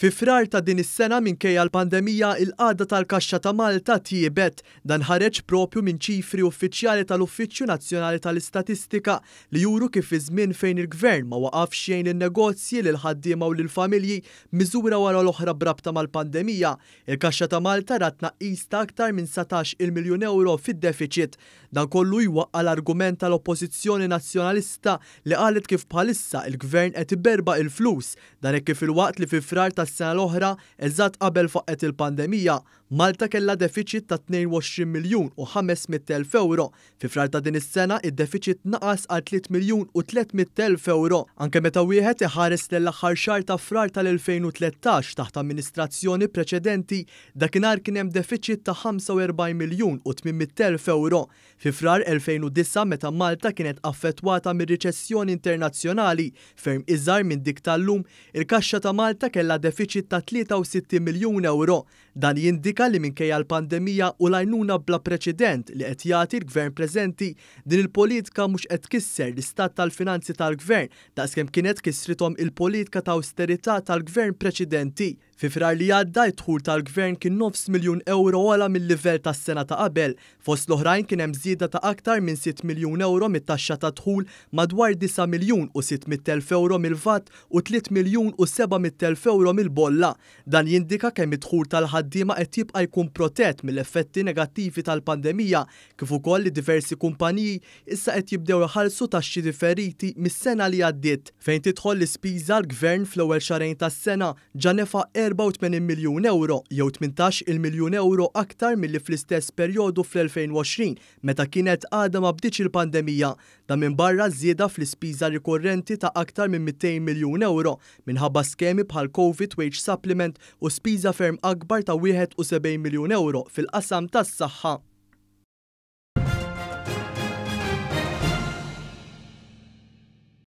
Fi frar ta' din is-sena minkejja l-pandemija il-qagħda tal-Kaxxa ta' Malta tiebet dan ħareġ propju minn ċifri uffiċjali tal-Uffiċċju Nazzjonali tal-Istatistika li juru kif fi żmien fejn il-Gvern ma waqafx xejn in-negozji lil ħaddiema u lill-familji miżura wara l-oħra brabta mal-pandemija, il-Kaxxa ta' Malta rat tnaqqis ta' aktar minn 17 miljun euro fid-deficit. Dan kollu jwaqqa l-argument tal-Oppożizzjoni Nazzjonalista li qalet kif bħalissa il-Gvern qed iberba' il-flus, dan hekk kif il-waqt li fi frar tas-sena l-oħra eżatt qabel faqet il-pandemija, Malta kellha deficit ta' 22 miljun u 500 elf euro. Fi frar ta' din is-sena id-deficit naqas għal 3 miljun u 300 elf euro. Anke meta wieħed iħares l-aħħar xahar ta' frar tal-2013 taħt amministrazzjoni preċedenti dakinhar kien hemm deficit ta' 45 miljun u 800 elf euro. Fi frar 2009 meta Malta kienet affettwata mir-riċessjoni internazzjonali ferm iżgħar minn dik tal-lum, il-Kaxxa ta' Malta kellha deficit ta' 63 miljun euro. Dan jindika li minkejja l-pandemija u l-għajnuna bla preċedent li qed jagħti l-Gvern preżenti, din il-politika mhux qed tkisser l-istat tal-finanzi tal-Gvern daqskemm kienet kisrithom il-politika ta' awsterità tal-Gvern preċedenti. Fi frar li għadda id-dħul tal-Gvern kien 9 miljun euro għala mill-livell tas-sena ta' qabel, fost l-oħrajn kien hemm żieda ta' aktar minn 6 miljun euro mit-taxxa ta' dħul, madwar 9 miljun u 600 elf euro mill-VAT u 3 miljun u 700 elf euro mill-bolla. Dan jindika kemm id-dħul tal-ħaddiema qed jibqa' jkun protett mill-effetti negattivi tal-pandemija, kif ukoll li diversi kumpaniji issa qed jibdew iħallsu taxxi differiti mis-sena li għaddiet. Fejn tidħol l-ispiża l-Gvern fl-ewwel xahrejn tas-sena ġanefa 84 miljun euro jew 18 miljun euro aktar milli fl-istess perjodu fl-2020 meta kienet għadha ma bdietx il-pandemija. Da minn barra żieda fl-ispiża rikorrenti ta' aktar minn 200 miljun euro minħabba skemi bħal Covid Wage Supplement u spiża ferm akbar ta' 71 miljun euro fil-qasam tas-saħħa.